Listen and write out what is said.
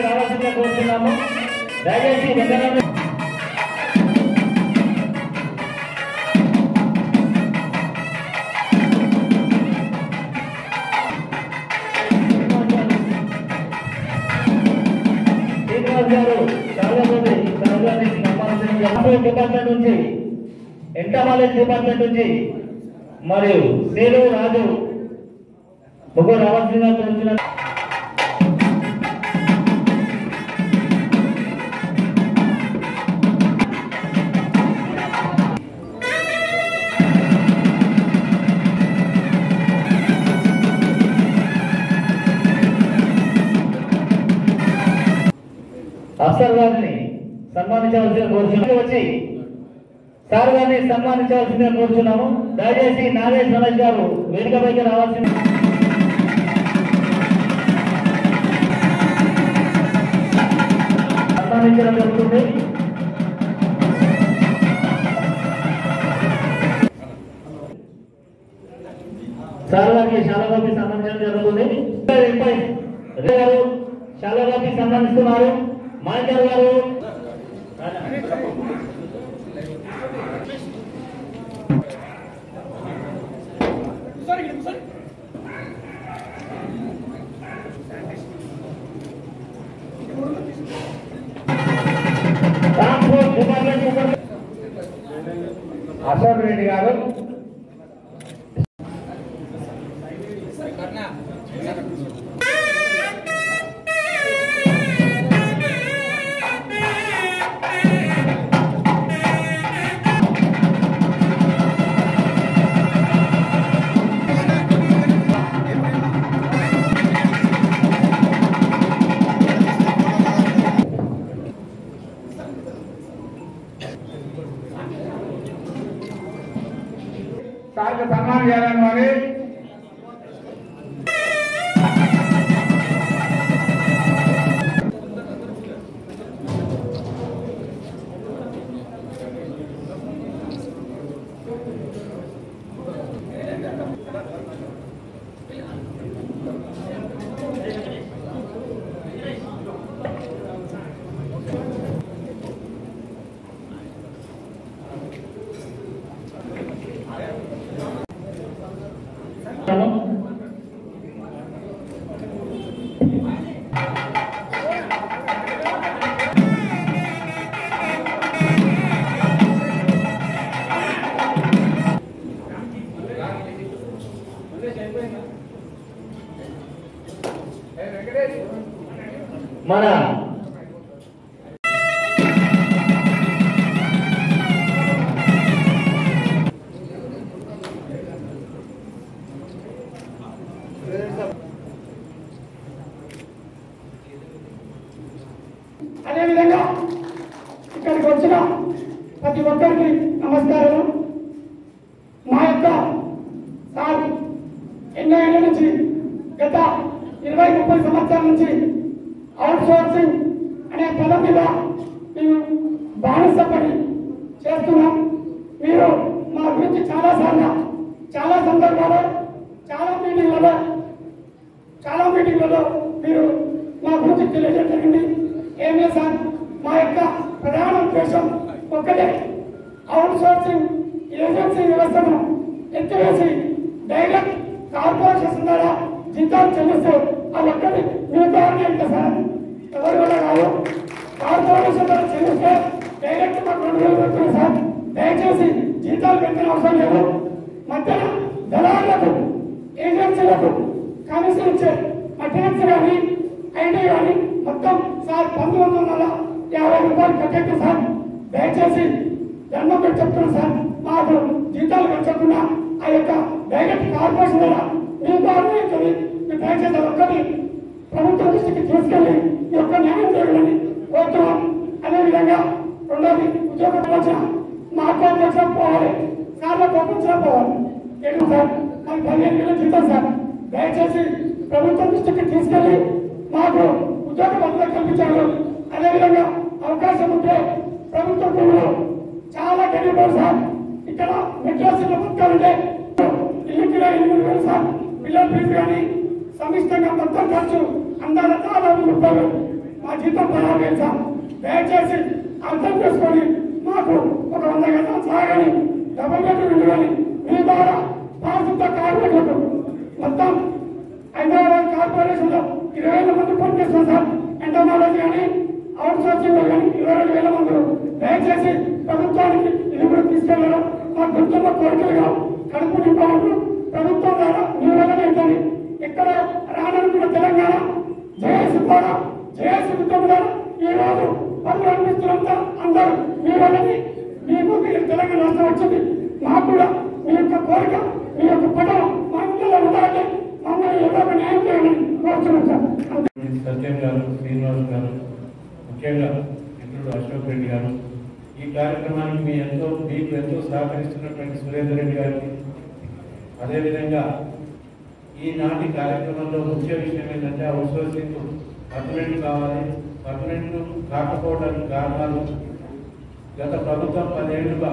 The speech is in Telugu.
రావాల్సిందిగా కోరుతున్నాము. దయచేసి డిపార్ట్మెంట్ నుంచి ఇంటర్నాలజీ డిపార్ట్మెంట్ నుంచి మరియు సేలు రాజు ముగ్గురు రావాల్సిందిగా కోరుతున్నాను. అఫ్సర్ గారిని సన్మానించవలసిన కోరుచున్నాము. వచ్చి సార్ గారిని సన్మానించవలసిందిగా కోరుచున్నాము. దయచేసి నాగేష్ రమేష్ గారు వేదికపైకి రావాల్సింది. సన్మానించడం జరుగుతుంది. సార్ గారికి శాలగాపి సన్మానించడం జరుగుతుంది. గారు శాలగాపి సన్మానిస్తున్నారు. మాంజర్ గారు అశోక్ రెడ్డి గారు సార్కు సన్మానం చేయాలని మరి మన అదేవిధంగా ఇక్కడికి వచ్చిన ప్రతి ఒక్కరికి నమస్కారం. మా యొక్క సార్ ఎన్నో ఏళ్ళ నుంచి గత 20-30 సంవత్సరాల నుంచి అవుట్ సోర్సింగ్ అనే పదం మీద మేము బానిస పని చేస్తున్నాం. మీరు మా గురించి చాలా సందర్భాల్లో చాలా మీటింగ్లలో మీరు మా గురించి తెలియజేయడం జరిగింది. ఏమే సార్, మా యొక్క ప్రధాన ఉద్దేశం ఒక్కటే, అవుట్ సోర్సింగ్ ఏజెన్సీ వ్యవస్థను ఎత్తివేసి డైరెక్ట్ కార్పొరేషన్ ద్వారా జీతాలు చెల్లిస్తే అది ఒక్కటి మిగతా ఎంత సార్ ఎవరు కూడా కాదు. కార్పొరేషన్ ద్వారా చెల్లిస్తే డైరెక్ట్ మాకు 2,000 పెడుతుంది సార్. దయచేసి జీతాలు పెట్టిన అవసరం లేదు. మధ్యన దళారులకు ఏజెన్సీలకు కమిషన్ ఇచ్చే అటెండెన్స్ కానీ ఐటీ కానీ మొత్తం సార్ 1,950 రూపాయలు కట్టండి సార్. దయచేసి దండం పెట్టి చెప్తున్నాను సార్, మాకు జీతాలు పెంచకుండా ఆ యొక్క డైరెక్ట్ కార్పొరేషన్ ద్వారా మీ ద్వారా అవుతుంది. మీరు దయచేసి ఒక్కటి ప్రభుత్వం దృష్టికి తీసుకెళ్ళి ఈ యొక్క న్యాయం చేయాలని కోరుతున్నాం. అదేవిధంగా రెండోది ఉద్యోగ ప్రవచన మా కోపంగా పోవాలి, సార్ల కోపంగా పోవాలి. ఏంటి సార్ మాకు 15,000 జీతం సార్, దయచేసి ప్రభుత్వం దృష్టికి తీసుకెళ్ళి మాకు ఉద్యోగ భద్రత కల్పించారు. అదేవిధంగా అవకాశం ఉంటే ప్రభుత్వ భూములు చాలా గరీబ్ సార్, ఇక్కడ మెట్రోసిటీలో బతకాలంటే ఇల్లుకి 8,000 సార్, పిల్లల ఫీజు కానీ సమిష్టంగా మొత్తం ఖర్చు అందరూ దాదాపు 30,000, మా జీతం 16,000 సార్. దయచేసి అర్థం చేసుకొని మాకు ఒక 100 గంటల సాగని డబుల్ బెడ్రూమ్ ఇల్లు కానీ మీ ద్వారా పారిశుద్ధ కార్మికులకు మొత్తం హైదరాబాద్ కార్పొరేషన్ లో 20,000 మంది పనిచేస్తున్నారు సార్. ఎంటోమాలజీ కానీ అవుట్ సోర్సింగ్ కానీ 22,000 మంది. దయచేసి ప్రభుత్వానికి ఇది కూడా తీసుకెళ్లడం మా గుర్తున్న కోరికలుగా కడుపు నింపమంటూ ప్రభుత్వం ద్వారా మీ వల్లనే ఉంటుంది. ఇక్కడ రానున్న తెలంగాణ జేఏసీ ద్వారా జేఏసీ ఉద్యమం ద్వారా ఈ రోజు పనులు అనిపిస్తున్నంత అందరూ మీ వల్లని మీకు తెలంగాణ రాష్ట్రం వచ్చింది. మాకు కూడా మీ యొక్క కోరిక మీ యొక్క పటం మా ఇంట్లో ఉండాలంటే మమ్మల్ని ఏదో ఒక న్యాయం చేయాలని కోరుతున్నాం సార్. సత్యం గారు, శ్రీనివాస్ గారు, ముఖ్యంగా మిత్రుడు అశోక్ రెడ్డి గారు, ఈ కార్యక్రమానికి మీకు ఎంతో సహకరిస్తున్నటువంటి సురేందర్ రెడ్డి గారికి, అదేవిధంగా ఈనాటి కార్యక్రమంలో ముఖ్య విషయం ఏంటంటే అవుట్సోర్సింగ్ పర్మనెంట్ కావాలి. పర్మనెంట్ కాకపోవడానికి కారణాలు గత ప్రభుత్వం 10 ఏళ్లుగా